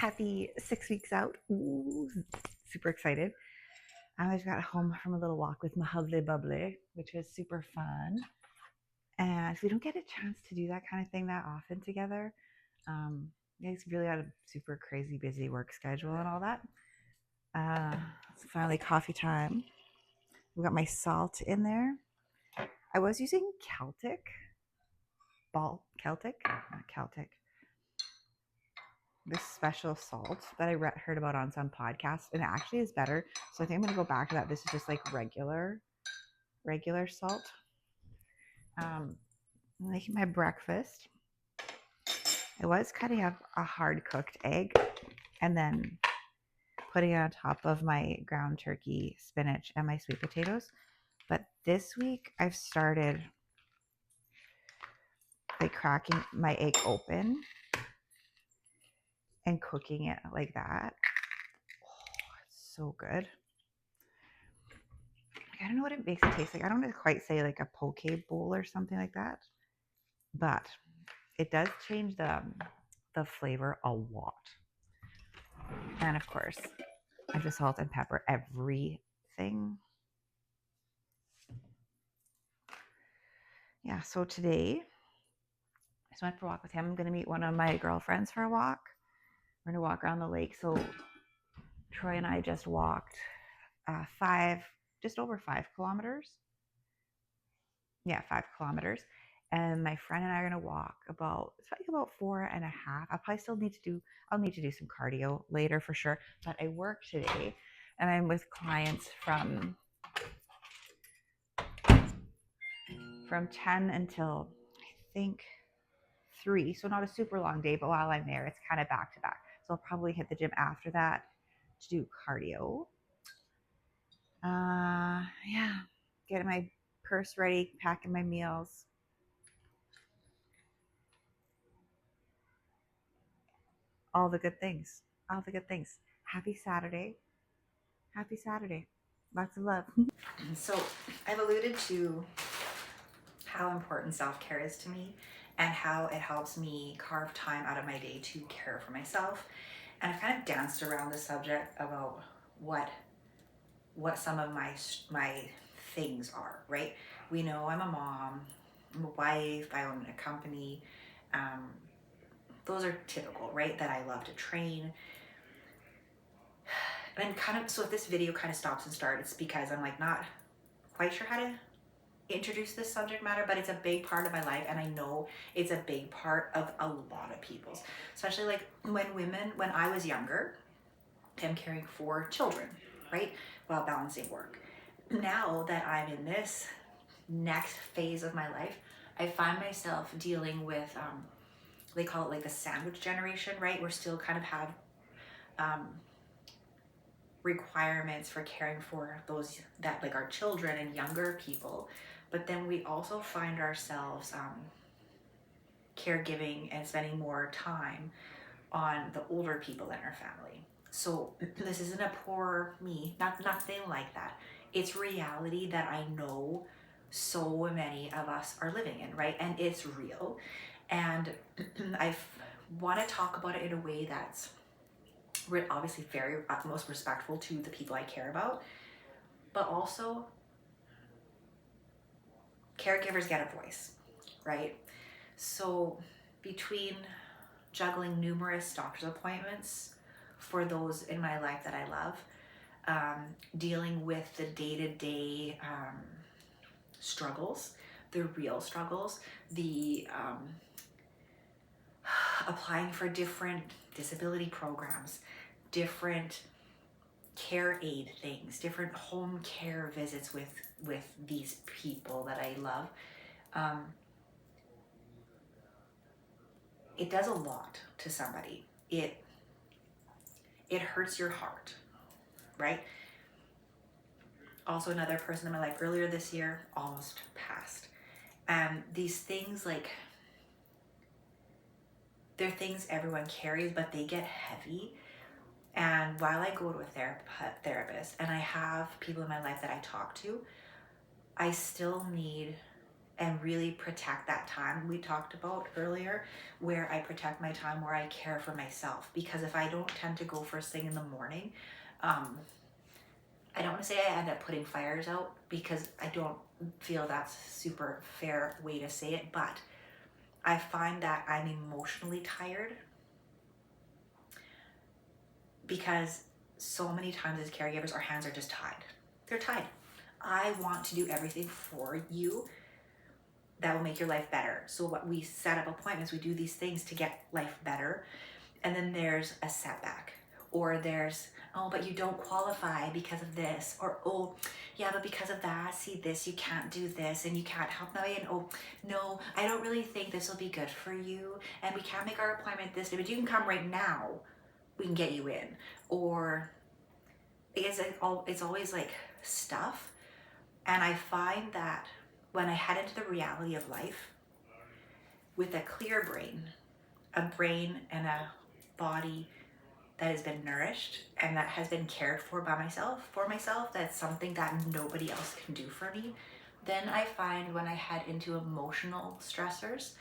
Happy 6 weeks out. Ooh, super excited. I just got home from a little walk with my hubly bubbly, which was super fun. And so we don't get a chance to do that kind of thing that often together. He's really had a super crazy busy work schedule and all that. It's finally coffee time. We got my salt in there. I was using not Celtic, this special salt that I heard about on some podcast, and it actually is better. So I think I'm gonna go back to that. This is just like regular salt. I'm making my breakfast. I was cutting up a hard cooked egg and then putting it on top of my ground turkey, spinach, and my sweet potatoes. But this week I've started like cracking my egg open and cooking it like that. Oh, it's so good. I don't know what it makes it taste like. I don't quite say like a poke bowl or something like that, but it does change the flavor a lot. And of course, I just salt and pepper everything. Yeah, so today I just went for a walk with him. I'm going to meet one of my girlfriends for a walk. We're going to walk around the lake. So Troy and I just walked just over 5 kilometers. Yeah, 5 kilometers. And my friend and I are going to walk it's probably about 4.5. I'll need to do some cardio later for sure. But I work today and I'm with clients from 10 until I think 3. So not a super long day, but while I'm there, it's kind of back to back. So I'll probably hit the gym after that to do cardio. Yeah, getting my purse ready, packing my meals. All the good things. All the good things. Happy Saturday. Happy Saturday. Lots of love. So I've alluded to how important self-care is to me and how it helps me carve time out of my day to care for myself. And I've kind of danced around the subject about what some of my things are, right? We know I'm a mom, I'm a wife, I own a company. Those are typical, right? That I love to train. And so if this video kind of stops and starts, it's because I'm like not quite sure how to introduce this subject matter, but it's a big part of my life, and I know it's a big part of a lot of people's, especially like when I was younger, I'm caring for children, right, while balancing work. Now that I'm in this next phase of my life, I find myself dealing with they call it like the sandwich generation, right? We're still kind of have requirements for caring for those that like our children and younger people, but then we also find ourselves caregiving and spending more time on the older people in our family. So this isn't a poor me, nothing like that. It's reality that I know so many of us are living in, right? And it's real. And I want to talk about it in a way that's obviously very utmost respectful to the people I care about, but also caregivers get a voice, right? So between juggling numerous doctor's appointments for those in my life that I love, dealing with the day-to-day struggles, the real struggles, the applying for different disability programs, different care aid things, different home care visits with these people that I love. It does a lot to somebody. It hurts your heart, right? Also, another person in my life earlier this year almost passed. And these things, like, they're things everyone carries, but they get heavy. And while I go to a therapist and I have people in my life that I talk to, I still need and really protect that time we talked about earlier, where I protect my time, where I care for myself. Because if I don't tend to go first thing in the morning, I don't want to say I end up putting fires out, because I don't feel that's a super fair way to say it, but I find that I'm emotionally tired because so many times as caregivers, our hands are just tied. They're tied. I want to do everything for you that will make your life better. So what we set up appointments, we do these things to get life better. And then there's a setback, or there's, oh, but you don't qualify because of this, or, oh, yeah, but because of that, see this, you can't do this, and you can't help that way, and oh, no, I don't really think this will be good for you, and we can't make our appointment this day, but you can come right now, we can get you in. Or it's always like stuff. And I find that when I head into the reality of life with a clear brain, a brain and a body that has been nourished and that has been cared for by myself, that's something that nobody else can do for me, then I find when I head into emotional stressors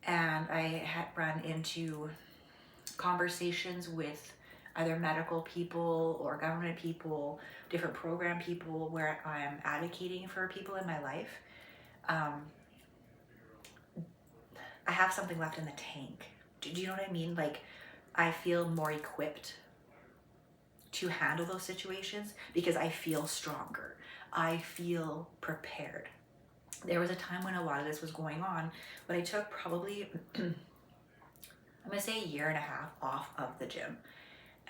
and I run into conversations with either medical people or government people, different program people, where I'm advocating for people in my life, I have something left in the tank. Do you know what I mean? Like, I feel more equipped to handle those situations because I feel stronger. I feel prepared. There was a time when a lot of this was going on, but I took probably, I'm gonna say, a year and a half off of the gym.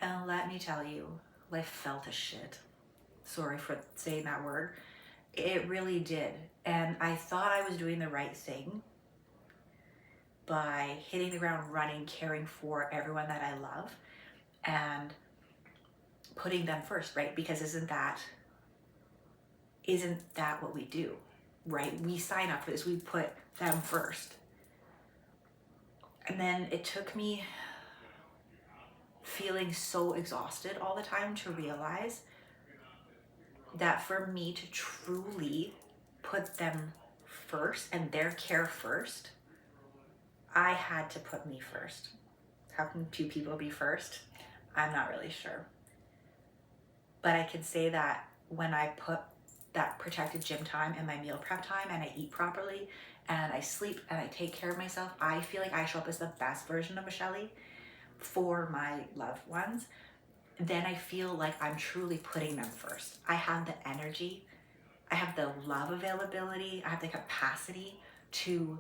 And let me tell you, life felt a shit. Sorry for saying that word. It really did. And I thought I was doing the right thing by hitting the ground running, caring for everyone that I love, and putting them first, right? Because isn't that what we do, right? We sign up for this, we put them first. And then it took me feeling so exhausted all the time to realize that for me to truly put them first and their care first, I had to put me first. How can two people be first? I'm not really sure. But I can say that when I put that protected gym time and my meal prep time, and I eat properly and I sleep and I take care of myself, I feel like I show up as the best version of Michelle for my loved ones. Then I feel like I'm truly putting them first. I have the energy, I have the love availability, I have the capacity to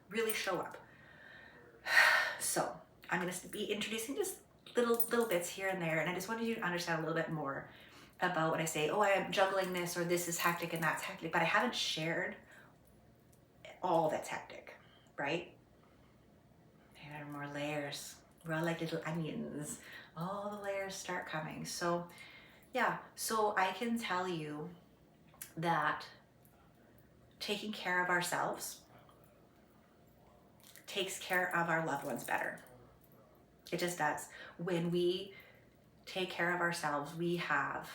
really show up. So I'm going to be introducing just little bits here and there, and I just wanted you to understand a little bit more about when I say, oh, I am juggling this, or this is hectic and that's hectic, but I haven't shared all that's hectic, right? There are more layers. We're all like little onions. All the layers start coming. So yeah, so I can tell you that taking care of ourselves takes care of our loved ones better. It just does. When we take care of ourselves, we have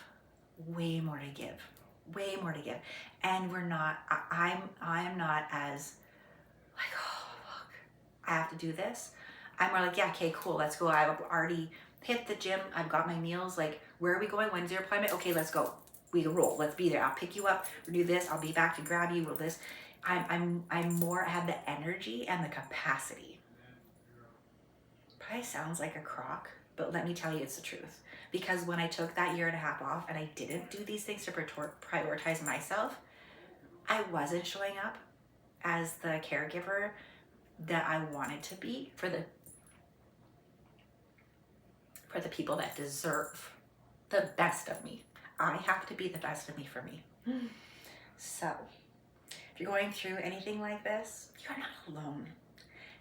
way more to give, and we're not, I'm not as like, oh fuck, I have to do this. I'm more like, yeah, okay, cool, let's go. I've already hit the gym, I've got my meals, like, where are we going, when's your appointment? Okay, let's go, we can roll, let's be there, I'll pick you up, we'll do this, I'll be back to grab you, we'll this. I'm more, I have the energy and the capacity. Probably sounds like a crock, but let me tell you, it's the truth. Because when I took that year and a half off and I didn't do these things to prioritize myself, I wasn't showing up as the caregiver that I wanted to be for the people that deserve the best of me. I have to be the best of me for me. So if you're going through anything like this, you're not alone.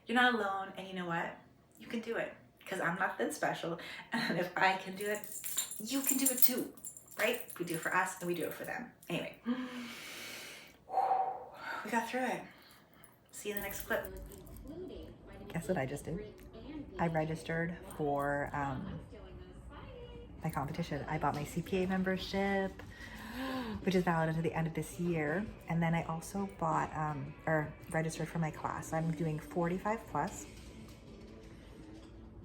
You're not alone, and you know what? You can do it, because I'm not that special, and if I can do it, you can do it too, right? We do it for us and we do it for them. Anyway, we got through it. See you in the next clip. Guess what I just did? I registered for my competition. I bought my CPA membership. which is valid until the end of this year. And then I also bought or registered for my class. I'm doing 45 plus.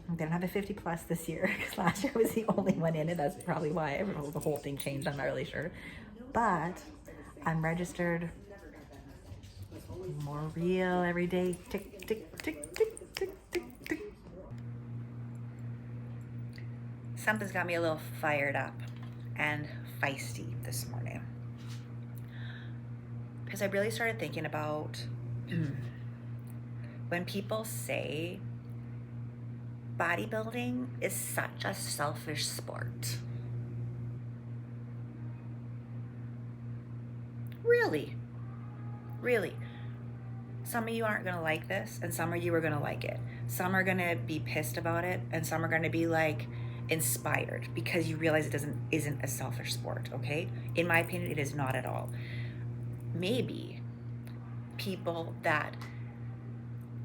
I'm gonna have a 50 plus this year because last year I was the only one in it. That's probably why the whole thing changed. I'm not really sure. But I'm registered. More real every day. Tick, tick, tick, tick, tick, tick, tick. Something's got me a little fired up and feisty this morning. Because I really started thinking about when people say bodybuilding is such a selfish sport. Really? Really? Some of you aren't going to like this, and some of you are going to like it. Some are going to be pissed about it, and some are going to be like inspired because you realize it isn't a selfish sport, okay? In my opinion, it is not at all. Maybe people that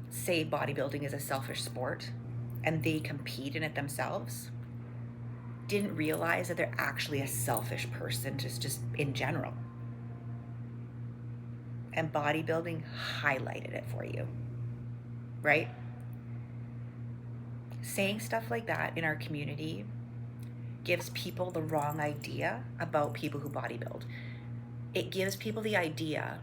say bodybuilding is a selfish sport and they compete in it themselves didn't realize that they're actually a selfish person just in general. And bodybuilding highlighted it for you, right? Saying stuff like that in our community gives people the wrong idea about people who bodybuild. It gives people the idea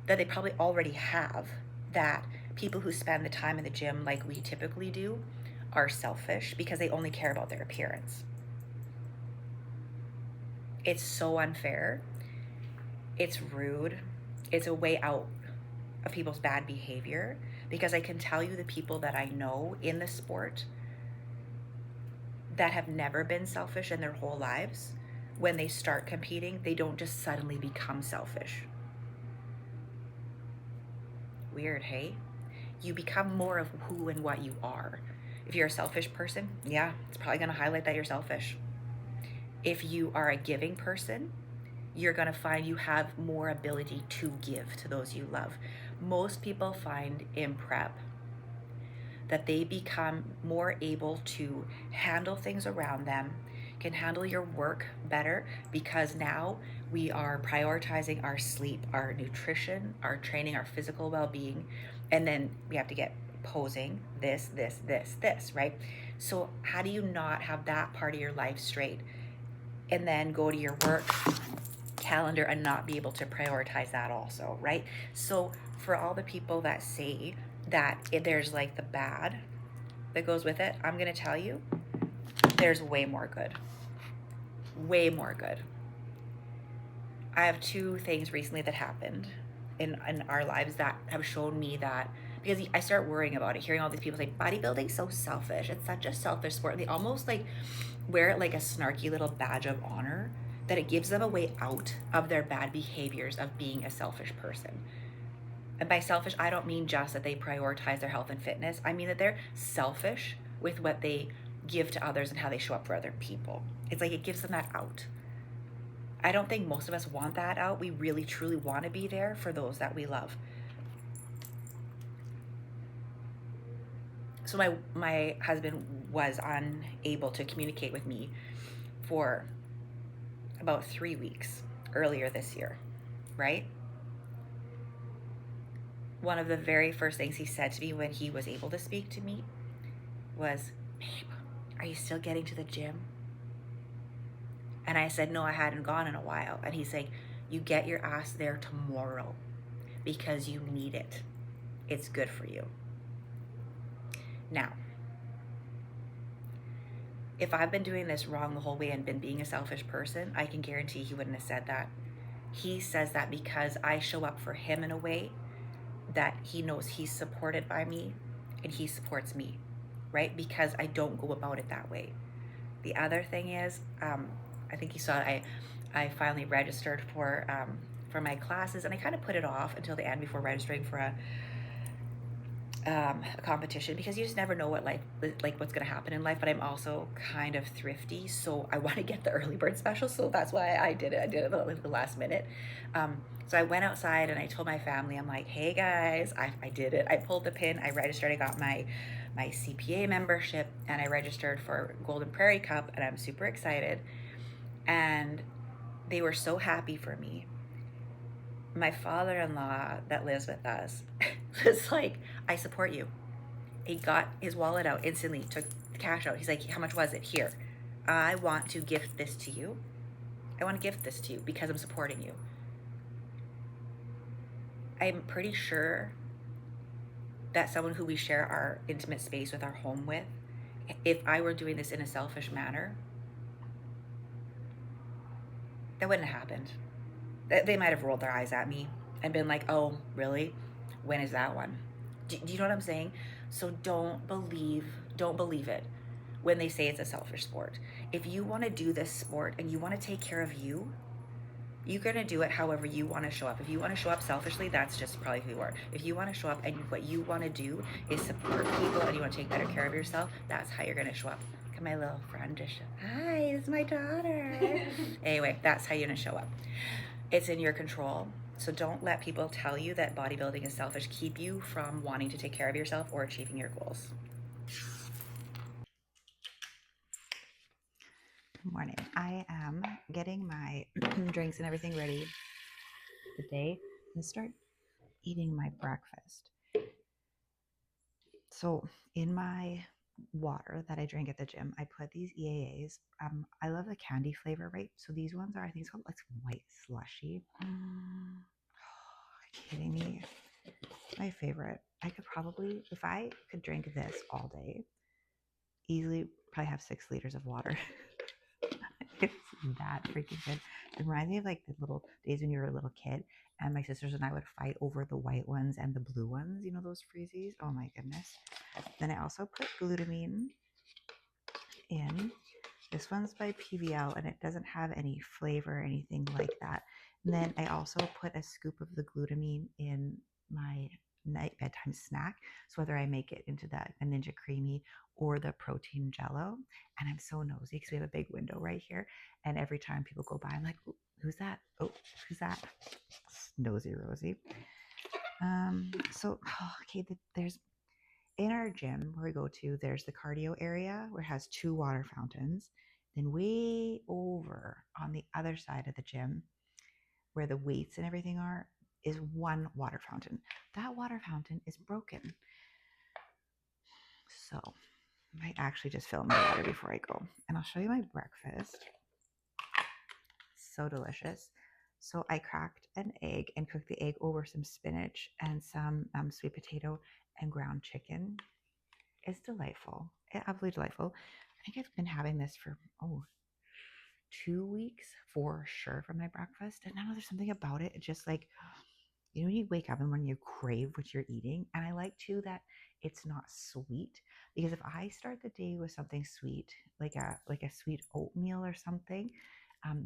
that they probably already have that people who spend the time in the gym like we typically do are selfish because they only care about their appearance. It's so unfair. It's rude. It's a way out of people's bad behavior because I can tell you the people that I know in the sport that have never been selfish in their whole lives, when they start competing, they don't just suddenly become selfish. Weird, hey? You become more of who and what you are. If you're a selfish person, yeah, it's probably going to highlight that you're selfish. If you are a giving person, you're going to find you have more ability to give to those you love. Most people find in prep that they become more able to handle things around them, can handle your work better because now we are prioritizing our sleep, our nutrition, our training, our physical well-being, and then we have to get posing this, right? So how do you not have that part of your life straight and then go to your work calendar and not be able to prioritize that also, right? So for all the people that say that there's like the bad that goes with it, I'm gonna tell you, there's way more good. Way more good. I have two things recently that happened in our lives that have shown me that, because I start worrying about it, hearing all these people say bodybuilding's so selfish, it's such a selfish sport, and they almost like wear it like a snarky little badge of honor, that it gives them a way out of their bad behaviors of being a selfish person. And by selfish, I don't mean just that they prioritize their health and fitness. I mean that they're selfish with what they give to others and how they show up for other people. It's like it gives them that out. I don't think most of us want that out. We really, truly want to be there for those that we love. So my husband was unable to communicate with me for about 3 weeks earlier this year, right? One of the very first things he said to me when he was able to speak to me was, "Babe, are you still getting to the gym?" And I said, "No, I hadn't gone in a while." And he's like, "You get your ass there tomorrow because you need it. It's good for you." Now, if I've been doing this wrong the whole way and been being a selfish person, I can guarantee he wouldn't have said that. He says that because I show up for him in a way that he knows he's supported by me and he supports me, right? Because I don't go about it that way. The other thing is, I think you saw I finally registered for my classes, and I kind of put it off until the end before registering for a competition, because you just never know what what's going to happen in life. But I'm also kind of thrifty, so I want to get the early bird special, so that's why I did it at the last minute. So I went outside and I told my family, I'm like, "Hey guys, I did it. I pulled the pin, I registered, I got my CPA membership, and I registered for Golden Prairie Cup, and I'm super excited." And They were so happy for me. My father-in-law that lives with us was like, I support you. He got his wallet out instantly, took the cash out. He's like, how much was it? Here. I want to gift this to you. I want to gift this to you because I'm supporting you. I'm pretty sure that someone who we share our intimate space with, our home with, if I were doing this in a selfish manner, that wouldn't have happened. They might have rolled their eyes at me and been like, oh, really? When is that one? Do you know what I'm saying? So don't believe it when they say it's a selfish sport. If you want to do this sport and you want to take care of you, you're going to do it however you want to show up. If you want to show up selfishly, that's just probably who you are. If you want to show up and what you want to do is support people and you want to take better care of yourself, that's how you're going to show up. Look at my little friend just, hi, this is my daughter. Anyway, that's how you're going to show up. It's in your control. So don't let people tell you that bodybuilding is selfish, keep you from wanting to take care of yourself or achieving your goals. Good morning. I am getting my drinks and everything ready for the day and start eating my breakfast. So in my water that I drink at the gym, I put these EAAs. I love the candy flavor, right? So these ones are, I think it's called like white slushy. Kidding me? My favorite. I could probably, if I could drink this all day, easily probably have 6 liters of water. It's that freaking good. It reminds me of like the little days when you were a little kid and my sisters and I would fight over the white ones and the blue ones, you know, those freezies. Oh my goodness. Then I also put glutamine in. This one's by PVL and it doesn't have any flavor or anything like that. And then I also put a scoop of the glutamine in my night bedtime snack. So whether I make it into the Ninja Creamy or the protein jello, and I'm so nosy because we have a big window right here. And every time people go by, I'm like, who's that? Oh, who's that? Nosy Rosie. Okay, there's in our gym where we go to, there's the cardio area where it has 2 water fountains. Then way over on the other side of the gym where the weights and everything are is 1 water fountain. That water fountain is broken. So I might actually just fill my water before I go. And I'll show you my breakfast. So delicious. So I cracked an egg and cooked the egg over some spinach and some sweet potato and ground chicken. It's delightful. Absolutely delightful. I think I've been having this for 2 weeks for sure for my breakfast. And now there's something about it. It's just like, you know, when you wake up and when you crave what you're eating. And I like too that it's not sweet, because if I start the day with something sweet, like a sweet oatmeal or something,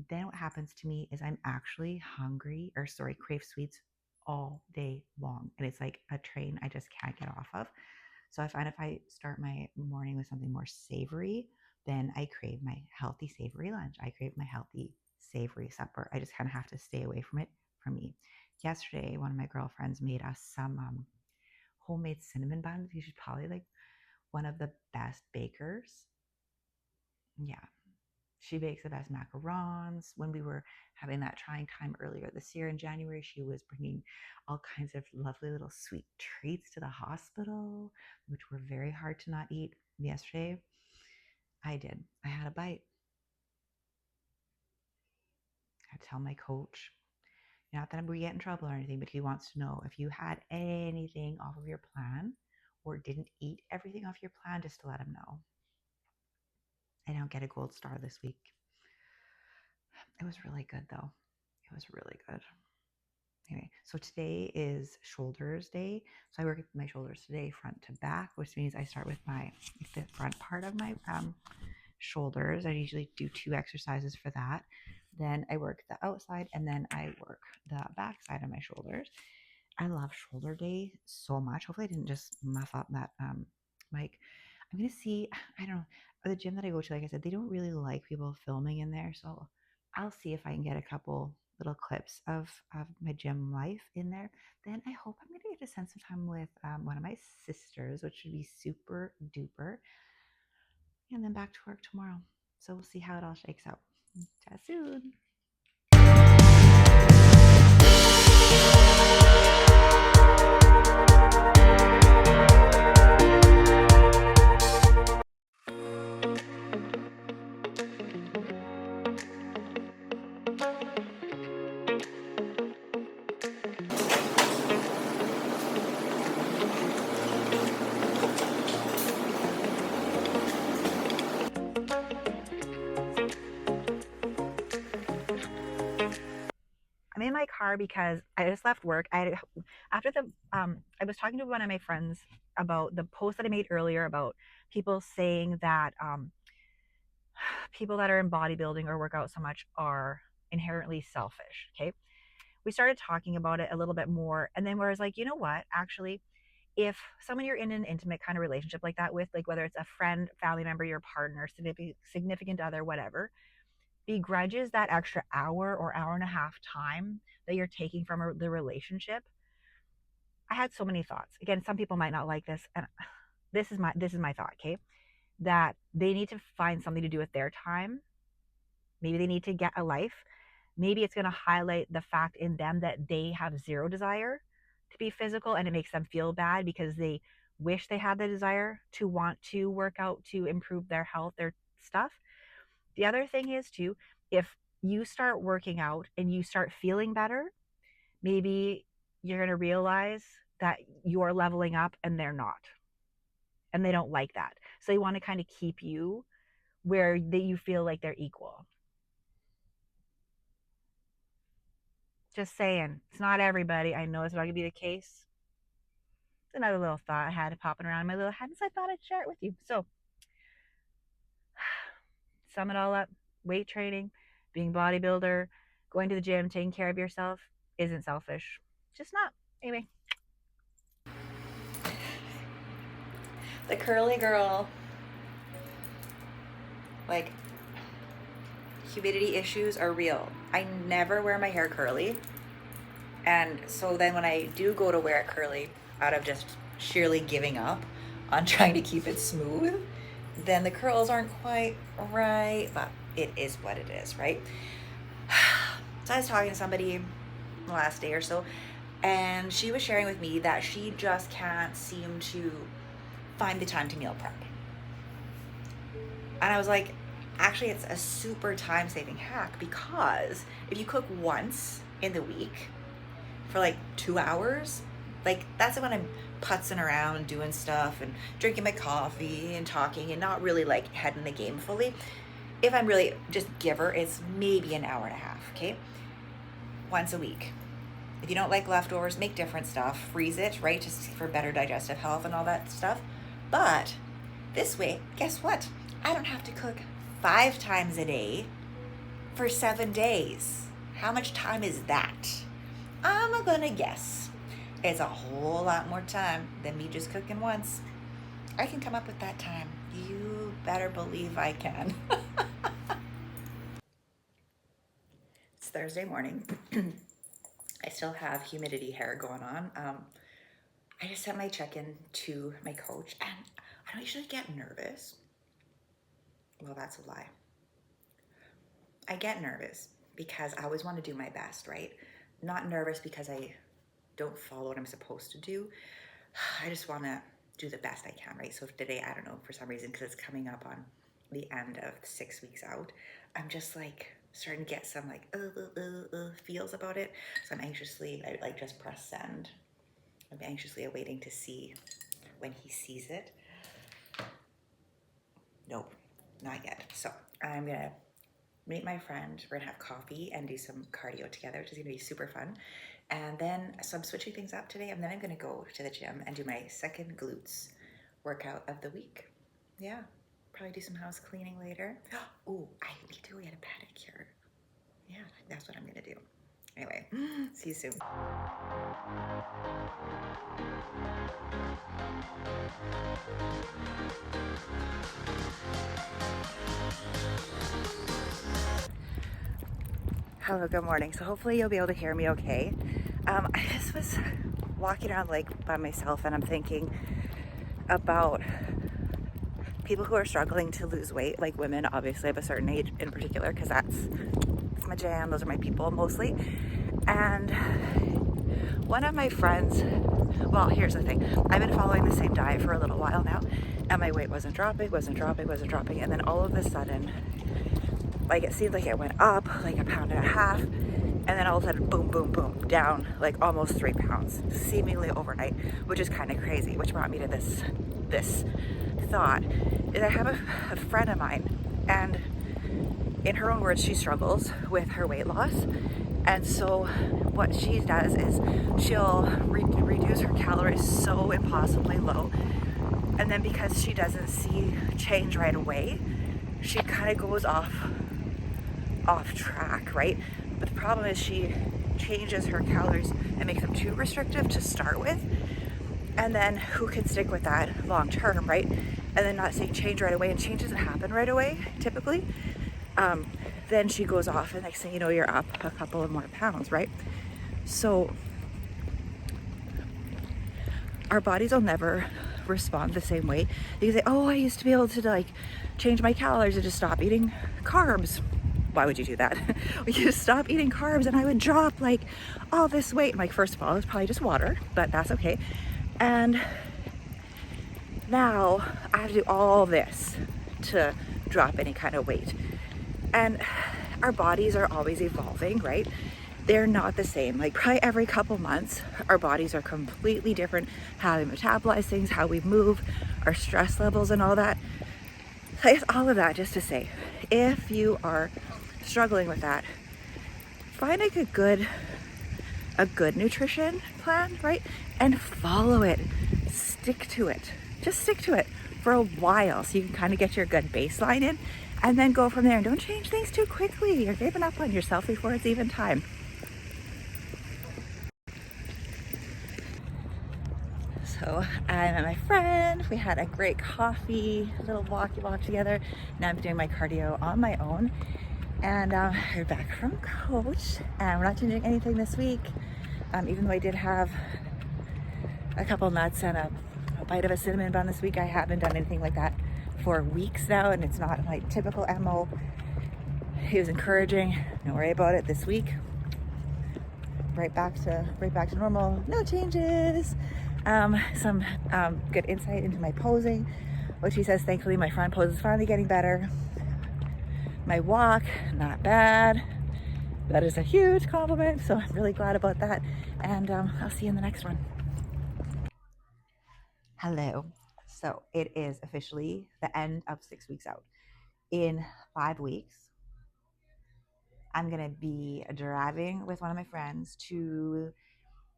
then what happens to me is I'm actually hungry, or sorry, crave sweets all day long. And it's like a train I just can't get off of. So I find if I start my morning with something more savory, then I crave my healthy savory lunch. I crave my healthy savory supper. I just kind of have to stay away from it for me. Yesterday, one of my girlfriends made us some homemade cinnamon buns. She's probably like one of the best bakers. Yeah, she bakes the best macarons. When we were having that trying time earlier this year in January, she was bringing all kinds of lovely little sweet treats to the hospital, which were very hard to not eat. Yesterday, I did. I had a bite. I tell my coach, not that I'm going to get in trouble or anything, but he wants to know if you had anything off of your plan or didn't eat everything off your plan, just to let him know. I don't get a gold star this week. It was really good though. It was really good. Anyway, so today is shoulders day. So I work my shoulders today front to back, which means I start with the front part of my shoulders. I usually do 2 exercises for that. Then I work the outside and then I work the back side of my shoulders. I love shoulder day so much. Hopefully I didn't just muff up that mic. I'm going to see, I don't know, the gym that I go to, like I said, they don't really like people filming in there. So I'll see if I can get a couple little clips of my gym life in there. Then I hope I'm going to get to spend some time with one of my sisters, which would be super duper. And then back to work tomorrow. So we'll see how it all shakes out. Chat soon. car because I just left work. After the I was talking to one of my friends about the post that I made earlier about people saying that people that are in bodybuilding or work out so much are inherently selfish. Okay, we started talking about it a little bit more, and then where I was like, you know what, actually, if someone you're in an intimate kind of relationship like that with, like whether it's a friend, family member, your partner, significant other, whatever, begrudges that extra hour or hour and a half time that you're taking from the relationship. I had so many thoughts. Again, some people might not like this, and this is my thought, okay? That they need to find something to do with their time. Maybe they need to get a life. Maybe it's going to highlight the fact in them that they have zero desire to be physical, and it makes them feel bad because they wish they had the desire to want to work out to improve their health, their stuff. The other thing is too, if you start working out and you start feeling better, maybe you're going to realize that you're leveling up and they're not. And they don't like that. So they want to kind of keep you where you feel like they're equal. Just saying, it's not everybody. I know it's not going to be the case. It's another little thought I had popping around in my little head, so I thought I'd share it with you. So, sum it all up, weight training, being a bodybuilder, going to the gym, taking care of yourself isn't selfish. Just not. Anyway. The curly girl. Like, humidity issues are real. I never wear my hair curly. And so then when I do go to wear it curly, out of just sheerly giving up on trying to keep it smooth, then the curls aren't quite right, but it is what it is, right? So I was talking to somebody the last day or so, and she was sharing with me that she just can't seem to find the time to meal prep. And I was like, actually, it's a super time-saving hack, because if you cook once in the week for like 2 hours, like that's when I'm putzing around doing stuff and drinking my coffee and talking and not really like head in the game fully. If I'm really just giver, it's maybe an hour and a half, okay? Once a week. If you don't like leftovers, make different stuff, freeze it, right? Just for better digestive health and all that stuff. But this way, guess what? I don't have to cook 5 times a day for 7 days. How much time is that? I'm gonna guess it's a whole lot more time than me just cooking once. I can come up with that time. You better believe I can. It's Thursday morning. I still have humidity hair going on. I just sent my check-in to my coach, and I don't usually get nervous. Well, that's a lie. I get nervous because I always want to do my best, right? Not nervous because I don't follow what I'm supposed to do. I just want to do the best I can, right? So today, I don't know, for some reason, because it's coming up on the end of 6 weeks out, I'm just like starting to get some like feels about it. So I'm anxiously, I like just press send. I'm anxiously awaiting to see when he sees it. Nope, not yet. So I'm gonna meet my friend. We're gonna have coffee and do some cardio together, which is gonna be super fun. And then, so I'm switching things up today, and then I'm gonna go to the gym and do my second glutes workout of the week. Yeah, probably do some house cleaning later. Oh, I need to go get a pedicure. Yeah, that's what I'm gonna do. Anyway, see you soon. Hello, good morning. So hopefully you'll be able to hear me okay. I just was walking around like by myself, and I'm thinking about people who are struggling to lose weight, like women, obviously of a certain age in particular, because that's my jam. Those are my people mostly. And one of my friends, well, here's the thing. I've been following the same diet for a little while now, and my weight wasn't dropping. And then all of a sudden, like it seemed like it went up like 1.5 pounds, and then all of a sudden, boom, boom, boom, down like almost 3 pounds, seemingly overnight, which is kind of crazy, which brought me to this thought. Is I have a friend of mine, and in her own words, she struggles with her weight loss, And so what she does is she'll reduce her calories so impossibly low. And then because she doesn't see change right away, she kind of goes off track, right? But the problem is she changes her calories and makes them too restrictive to start with. And then who can stick with that long term, right? And then not seeing change right away, and change doesn't happen right away, typically. Then she goes off, and next thing you know, you're up a couple of more pounds, right? So our bodies will never respond the same way. You can say, oh, I used to be able to like change my calories and just stop eating carbs. Why would you do that? You stop eating carbs and I would drop like all this weight. I'm like, first of all, it's probably just water, but that's okay. And now I have to do all this to drop any kind of weight. And our bodies are always evolving, right? They're not the same. Like probably every couple months, our bodies are completely different. How we metabolize things, how we move, our stress levels and all that. So it's all of that just to say, if you are struggling with that, find like a good nutrition plan, right? And follow it. Stick to it. Just stick to it for a while so you can kind of get your good baseline in, and then go from there. And don't change things too quickly. You're giving up on yourself before it's even time. So I'm at my friend. We had a great coffee, a little walk together. Now I'm doing my cardio on my own. And we're back from coach, and we're not changing anything this week. Even though I did have a couple nuts and a bite of a cinnamon bun this week, I haven't done anything like that for weeks now, and it's not my typical MO. He was encouraging, don't worry about it this week. Right back to normal, no changes. Some good insight into my posing, which he says, thankfully my front pose is finally getting better. My walk, not bad. That is a huge compliment, so I'm really glad about that. And I'll see you in the next one. Hello. So it is officially the end of 6 weeks out. In 5 weeks, I'm going to be driving with one of my friends to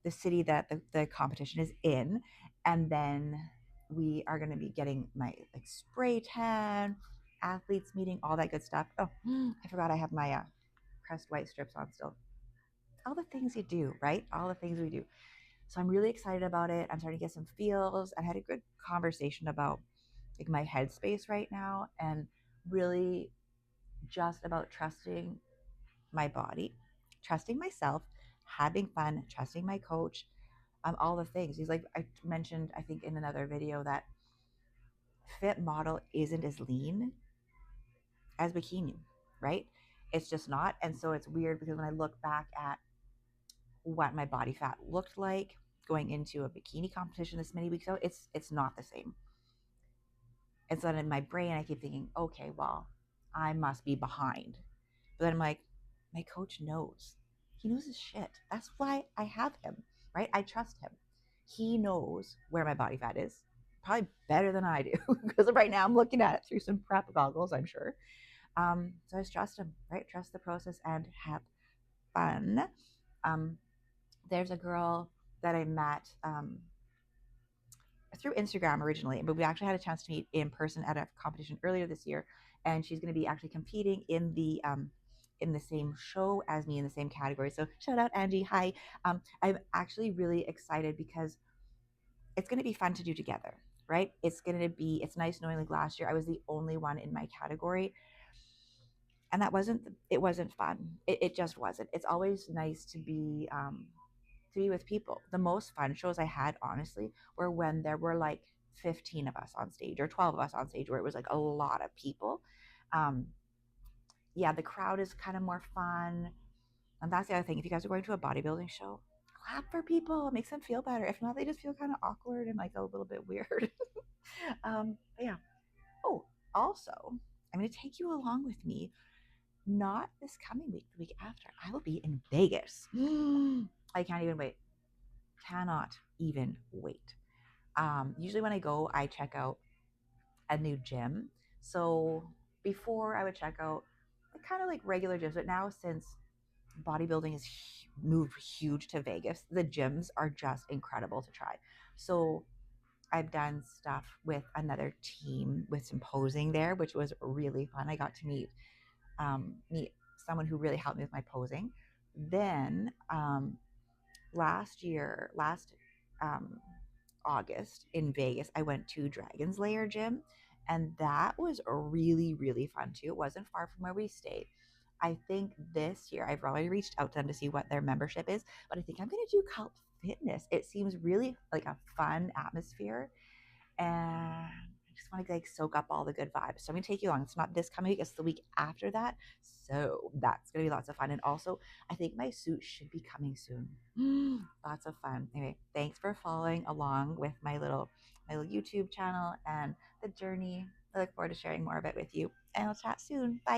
the city that the competition is in. And then we are going to be getting my like spray tan, athletes meeting, all that good stuff. Oh, I forgot I have my pressed white strips on still. All the things you do, right? All the things we do. So I'm really excited about it. I'm starting to get some feels. I had a good conversation about like my headspace right now, and really just about trusting my body, trusting myself, having fun, trusting my coach, all the things. He's like, I mentioned, I think in another video, that fit model isn't as lean as bikini, right? It's just not. And so it's weird because when I look back at what my body fat looked like going into a bikini competition this many weeks ago, it's not the same. And so then in my brain, I keep thinking, okay, well, I must be behind. But then I'm like, my coach knows. He knows his shit. That's why I have him, right? I trust him. He knows where my body fat is, probably better than I do, because right now I'm looking at it through some prep goggles, I'm sure. So I just trust him, right? Trust the process and have fun. There's a girl that I met through Instagram originally, but we actually had a chance to meet in person at a competition earlier this year, and she's going to be actually competing in the same show as me in the same category. So shout out Angie, hi. I'm actually really excited because it's going to be fun to do together, right? It's nice knowing like last year I was the only one in my category, and it wasn't fun. It just wasn't. It's always nice to be with people. The most fun shows I had, honestly, were when there were like 15 of us on stage or 12 of us on stage, where it was like a lot of people. Um, yeah, the crowd is kind of more fun. And that's the other thing. If you guys are going to a bodybuilding show, clap for people. It makes them feel better. If not, they just feel kind of awkward and like a little bit weird. But yeah. Oh, also, I'm going to take you along with me. Not this coming week, the week after. I will be in Vegas. I can't even wait. Cannot even wait. Usually when I go, I check out a new gym. So before I would check out kind of like regular gyms, but now since bodybuilding is moved huge to Vegas. The gyms are just incredible to try. So I've done stuff with another team with some posing there, which was really fun. I got to meet someone who really helped me with my posing. Then last um, August in Vegas, I went to Dragon's Lair Gym, and that was really, really fun too. It wasn't far from where we stayed. I think this year I've already reached out to them to see what their membership is, but I think I'm going to do Cult Fitness. It seems really like a fun atmosphere, and I just want to like soak up all the good vibes. So I'm gonna take you along. It's not this coming week; it's the week after that. So that's gonna be lots of fun. And also, I think my suit should be coming soon. Lots of fun. Anyway, thanks for following along with my little YouTube channel and the journey. I look forward to sharing more of it with you. And I'll chat soon. Bye.